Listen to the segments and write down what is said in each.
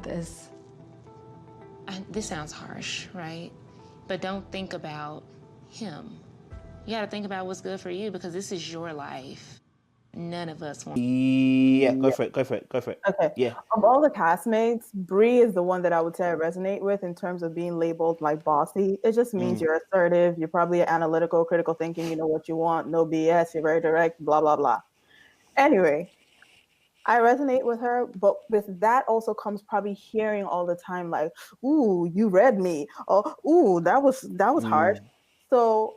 this. This sounds harsh, right? But don't think about him. You gotta think about what's good for you because this is your life. None of us want. Yeah, go for it. Okay. Yeah. Of all the castmates, Bree is the one that I would say I resonate with in terms of being labeled like bossy. It just means you're assertive. You're probably analytical, critical thinking. You know what you want. No BS. You're very direct. Blah, blah, blah. Anyway, I resonate with her, but with that also comes probably hearing all the time, like, "Ooh, you read me," or "Ooh, that was harsh." So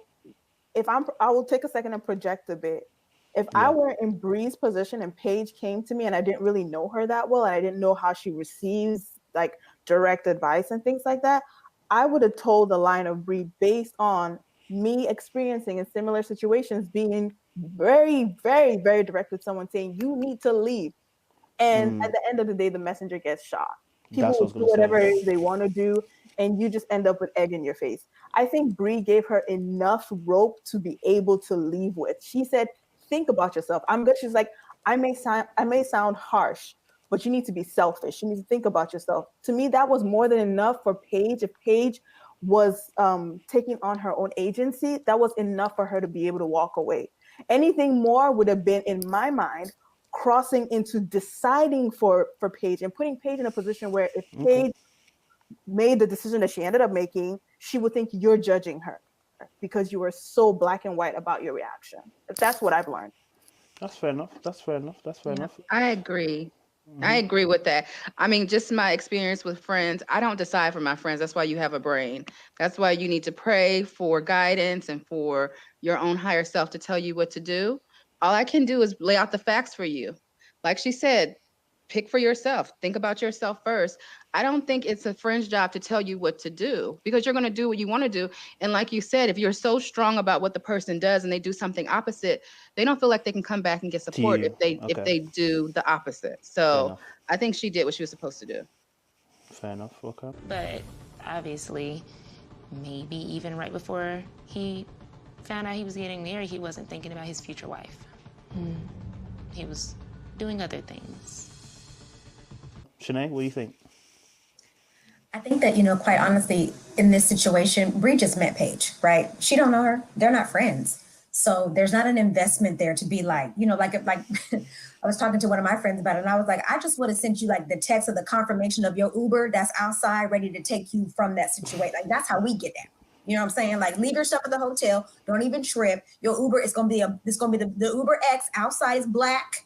I will take a second and project a bit. If I were in Bree's position and Paige came to me and I didn't really know her that well and I didn't know how she receives like direct advice and things like that, I would have told the line of Bree based on me experiencing in similar situations, being very, very, very direct with someone saying, you need to leave. And at the end of the day, the messenger gets shot. People will do whatever it is they want to do, and you just end up with egg in your face. I think Bree gave her enough rope to be able to leave with. She said, think about yourself. I'm good. She's like, I may sound harsh, but you need to be selfish. You need to think about yourself. To me, that was more than enough for Paige. If Paige was taking on her own agency, that was enough for her to be able to walk away. Anything more would have been, in my mind, crossing into deciding for Paige and putting Paige in a position where if Paige made the decision that she ended up making, she would think you're judging her because you were so black and white about your reaction. That's what I've learned. That's fair enough. I agree. I agree with that. I mean, just my experience with friends, I don't decide for my friends. That's why you have a brain. That's why you need to pray for guidance and for your own higher self to tell you what to do. All I can do is lay out the facts for you. Like she said, pick for yourself. Think about yourself first. I don't think it's a friend's job to tell you what to do because you're going to do what you want to do. And like you said, if you're so strong about what the person does and they do something opposite, they don't feel like they can come back and get support if they do the opposite. So I think she did what she was supposed to do. Fair enough. Okay. But obviously, maybe even right before he found out he was getting married, he wasn't thinking about his future wife. He was doing other things. Shanae, what do you think? I think that, quite honestly, in this situation, Bree just met Paige, right? She don't know her. They're not friends. So there's not an investment there to be like, like I was talking to one of my friends about it and I was like, I just would have sent you like the text of the confirmation of your Uber that's outside ready to take you from that situation. Like that's how we get down. You know what I'm saying? Like leave your stuff at the hotel. Don't even trip. Your Uber is going to be the Uber X outside is black.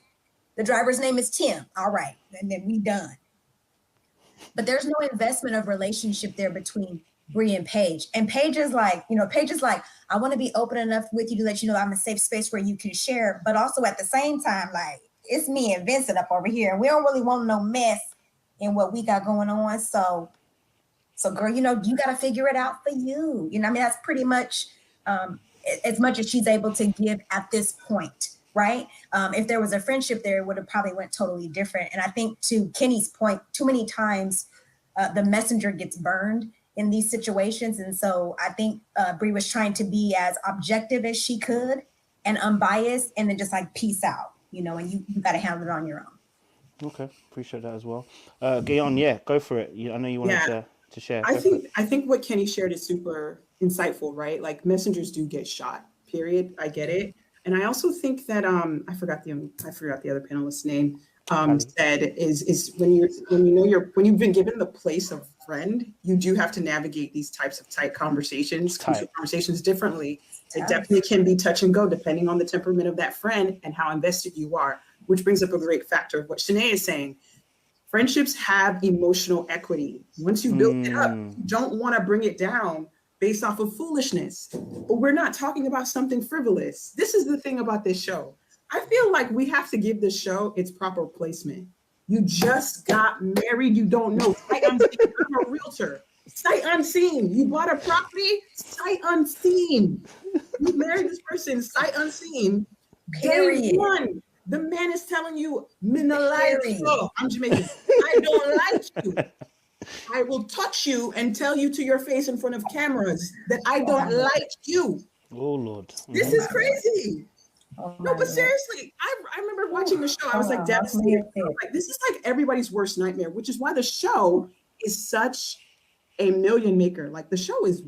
The driver's name is Tim. All right. And then we done. But there's no investment of relationship there between Bree and Paige. And Paige is like, I want to be open enough with you to let you know I'm a safe space where you can share. But also at the same time, like, it's me and Vincent up over here. And we don't really want no mess in what we got going on. So girl, you got to figure it out for you. That's pretty much as much as she's able to give at this point. Right. If there was a friendship there, it would have probably went totally different. And I think to Kenny's point, too many times the messenger gets burned in these situations. And so I think Bree was trying to be as objective as she could and unbiased and then just like peace out, and you got to handle it on your own. Okay. Appreciate that as well. Gayon, go for it. I know you wanted to share. I think what Kenny shared is super insightful, right? Like messengers do get shot, period. I get it. And I also think that I forgot the other panelist's name. Said is when you've been given the place of friend, you do have to navigate these types of tight conversations differently. It definitely can be touch and go depending on the temperament of that friend and how invested you are. Which brings up a great factor of what Shanae is saying. Friendships have emotional equity. Once you build it up, you don't want to bring it down based off of foolishness. But we're not talking about something frivolous. This is the thing about this show. I feel like we have to give this show its proper placement. You just got married, you don't know. Sight unseen. I'm a realtor. Sight unseen. You bought a property, sight unseen. You married this person, sight unseen. Period. Day one, the man is telling you, I'm Jamaican. I don't like you. I will touch you and tell you to your face in front of cameras that I don't like you. Oh, Lord. This is crazy. Oh No, my but God. seriously, I remember watching the show. I was like devastated. I was like, this is like everybody's worst nightmare, which is why the show is such a million maker. Like the show is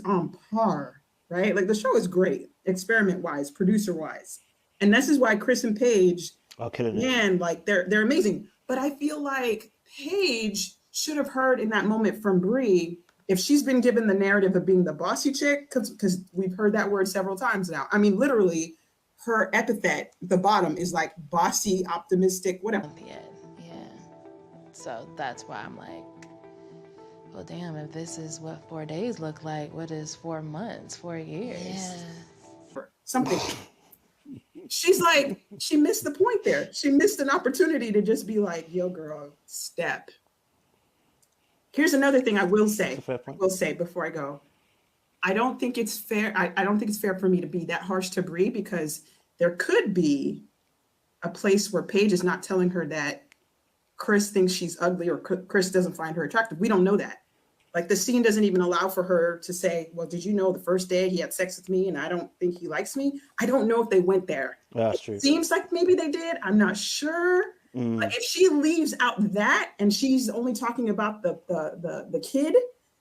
on par, right? Like the show is great, experiment wise, producer wise, and this is why Chris and Paige, man, like they're amazing. But I feel like Paige should have heard in that moment from Bree, if she's been given the narrative of being the bossy chick, because we've heard that word several times now. I mean, literally, her epithet at the bottom is like bossy, optimistic, whatever. Yeah. So that's why I'm like, well, damn, if this is what 4 days look like, what is 4 months, 4 years? Yeah. Something. She's like, she missed the point there. She missed an opportunity to just be like, yo, girl, step. Here's another thing I will say before I go. I don't think it's fair. I don't think it's fair for me to be that harsh to Bree, because there could be a place where Paige is not telling her that Chris thinks she's ugly or Chris doesn't find her attractive. We don't know that. Like the scene doesn't even allow for her to say, well, did you know the first day he had sex with me and I don't think he likes me? I don't know if they went there. That's true. It seems like maybe they did. I'm not sure. But if she leaves out that and she's only talking about the kid,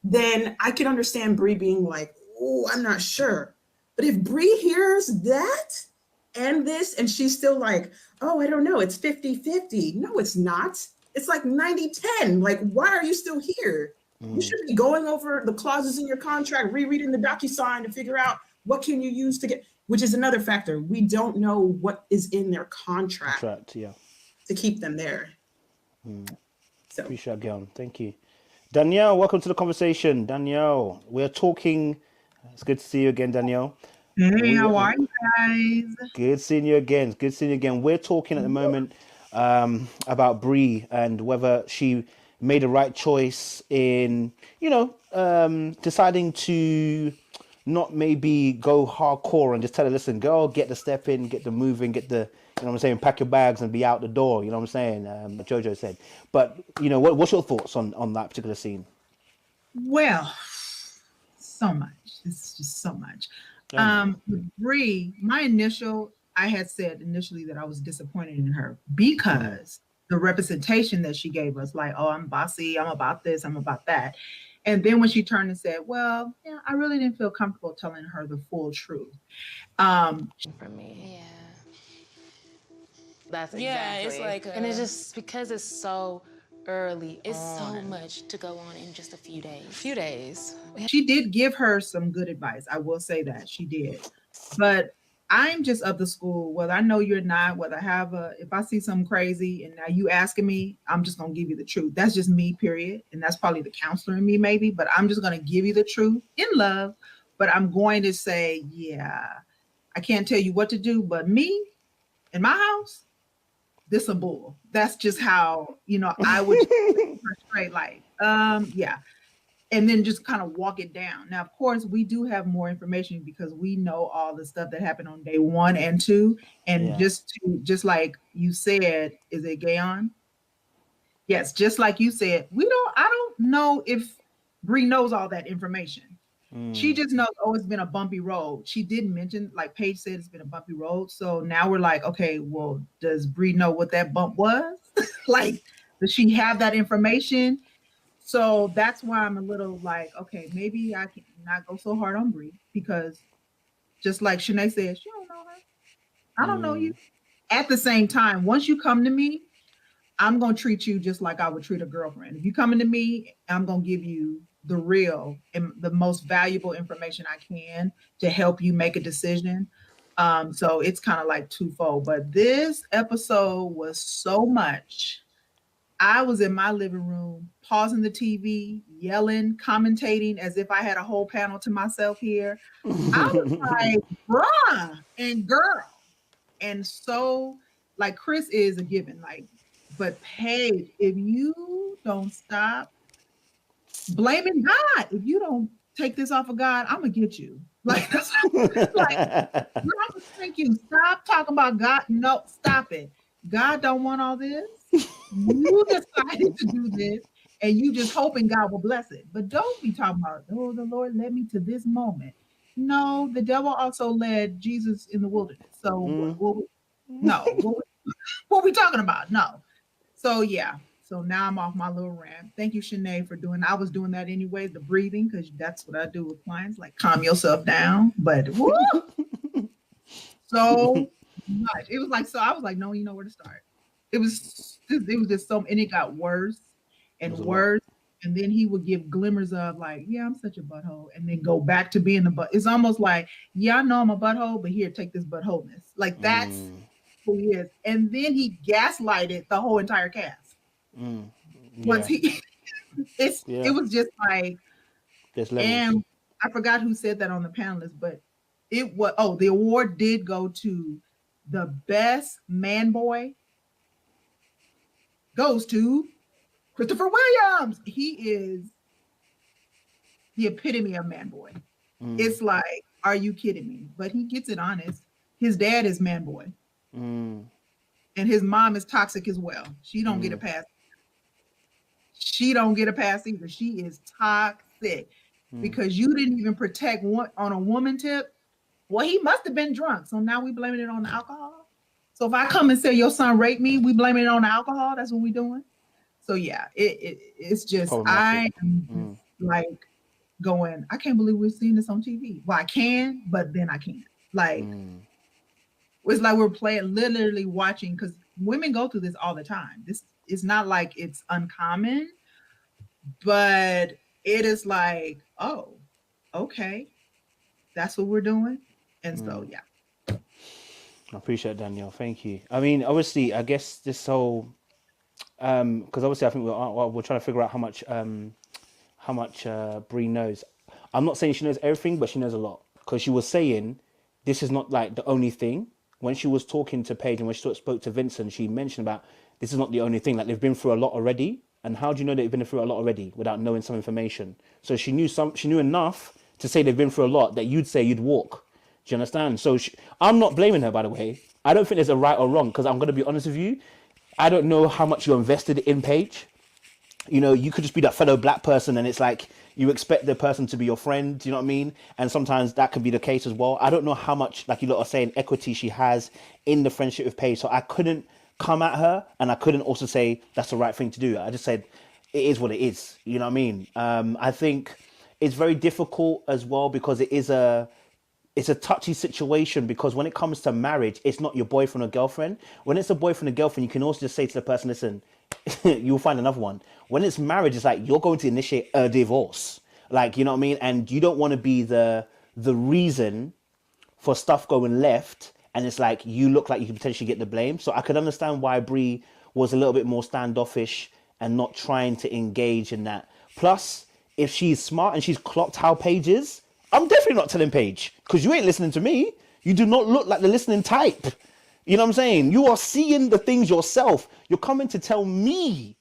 then I can understand Bree being like, oh, I'm not sure. But if Bree hears that and this, and she's still like, oh, I don't know, it's 50-50. No, it's not. It's like 90-10. Like, why are you still here? You should be going over the clauses in your contract, rereading the DocuSign to figure out what can you use to get, which is another factor. We don't know what is in their contract to keep them there. So. Appreciate it, Gail. Thank you. Danielle, welcome to the conversation. Danielle, we're talking. It's good to see you again, Danielle. Hey, how are you guys? Good seeing you again. Good seeing you again. We're talking at the moment about Bree and whether she made the right choice in, deciding to not maybe go hardcore and just tell her, listen, girl, get the step in, get the move in, get the, you know what I'm saying, pack your bags and be out the door, you know what I'm saying, Jojo said. But, what's your thoughts on that particular scene? Well, so much. It's just so much. With Bree, I had said initially that I was disappointed in her because the representation that she gave us, like, oh, I'm bossy, I'm about this, I'm about that. And then when she turned and said, well, yeah, I really didn't feel comfortable telling her the full truth. For me. Yeah. That's exactly. Yeah, it's like, and it's just because it's so early. It's so much to go on in just a few days. She did give her some good advice. I will say that she did. But I'm just of the school, whether I know you're not, whether if I see something crazy and now you asking me, I'm just going to give you the truth. That's just me, period. And that's probably the counselor in me, maybe, but I'm just going to give you the truth in love. But I'm going to say, yeah, I can't tell you what to do, but me in my house, this a bull. That's just how, I would straight like, yeah. And then just kind of walk it down. Now, of course, we do have more information because we know all the stuff that happened on day 1 and 2. And just like you said, is it Gayon? Yes, just like you said, I don't know if Bree knows all that information. She just knows, it's been a bumpy road. She did mention, like Paige said, it's been a bumpy road. So now we're like, okay, well, does Bree know what that bump was? Like, does she have that information? So that's why I'm a little like, okay, maybe I can not go so hard on Bree, because just like Shanae said, she don't know her. I don't know you. At the same time, once you come to me, I'm going to treat you just like I would treat a girlfriend. If you come into me, I'm going to give you the real and the most valuable information I can to help you make a decision. So it's kind of like twofold. But this episode was so much. I was in my living room, pausing the TV, yelling, commentating as if I had a whole panel to myself here. I was like, bruh and girl. And so, like, Chris is a given, like, but Paige, if you don't stop blaming God, if you don't take this off of God, I'm gonna get you. Like, that's like, I'm gonna thank you. Stop talking about God. No, stop it. God don't want all this. You decided to do this, and you just hoping God will bless it. But don't be talking about, oh, the Lord led me to this moment. No, the devil also led Jesus in the wilderness. So no, what we talking about? No. So yeah. So now I'm off my little rant. Thank you, Shanae, for doing. I was doing that anyway, the breathing, because that's what I do with clients, like calm yourself down. But woo, so much. It was like so. I was like, no, you know where to start. It was just so, and it got worse and worse. And then he would give glimmers of like, yeah, I'm such a butthole, and then go back to being a butt. It's almost like, yeah, I know I'm a butthole, but here, take this buttholeness. Like that's who he is. And then he gaslighted the whole entire cast. Once he, it was just like, and I forgot who said that on the panelists, but it was the award did go to the best man boy. Goes to Christopher Williams. He is the epitome of man boy. It's like, are you kidding me? But he gets it honest. His dad is man boy. And his mom is toxic as well. She don't get a pass. She don't get a pass either. She is toxic because you didn't even protect one on a woman tip. Well, he must have been drunk. So now we blaming it on the alcohol. So if I come and say your son raped me, we blaming it on the alcohol. That's what we doing. So yeah, it's just I am like going, I can't believe we're seeing this on TV. Well, I can, but then I can't. Like it's like we're literally watching, because women go through this all the time. This is not like it's uncommon, but it is like, oh, okay, that's what we're doing. And so yeah. I appreciate it, Danielle. Thank you. I mean, obviously, I guess this whole because obviously I think we're trying to figure out how much Bree knows. I'm not saying she knows everything, but she knows a lot, because she was saying this is not like the only thing. When she was talking to Paige and when she spoke to Vincent, she mentioned about this is not the only thing. Like, they've been through a lot already. And how do you know they've been through a lot already without knowing some information? So she knew enough to say they've been through a lot that you'd say you'd walk. Do you understand? So I'm not blaming her, by the way. I don't think there's a right or wrong, because I'm going to be honest with you. I don't know how much you're invested in Paige. You know, you could just be that fellow black person, and it's like you expect the person to be your friend. Do you know what I mean? And sometimes that can be the case as well. I don't know how much, like you lot are saying, equity she has in the friendship with Paige. So I couldn't come at her, and I couldn't also say that's the right thing to do. I just said it is what it is. You know what I mean? I think it's very difficult as well, because it's a touchy situation, because when it comes to marriage, it's not your boyfriend or girlfriend. When it's a boyfriend or girlfriend, you can also just say to the person, listen, you'll find another one. When it's marriage, it's like you're going to initiate a divorce. Like, you know what I mean? And you don't want to be the reason for stuff going left. And it's like you look like you could potentially get the blame. So I could understand why Bree was a little bit more standoffish and not trying to engage in that. Plus, if she's smart and she's clocked how Paige is, I'm definitely not telling Paige, because you ain't listening to me. You do not look like the listening type. You know what I'm saying? You are seeing the things yourself. You're coming to tell me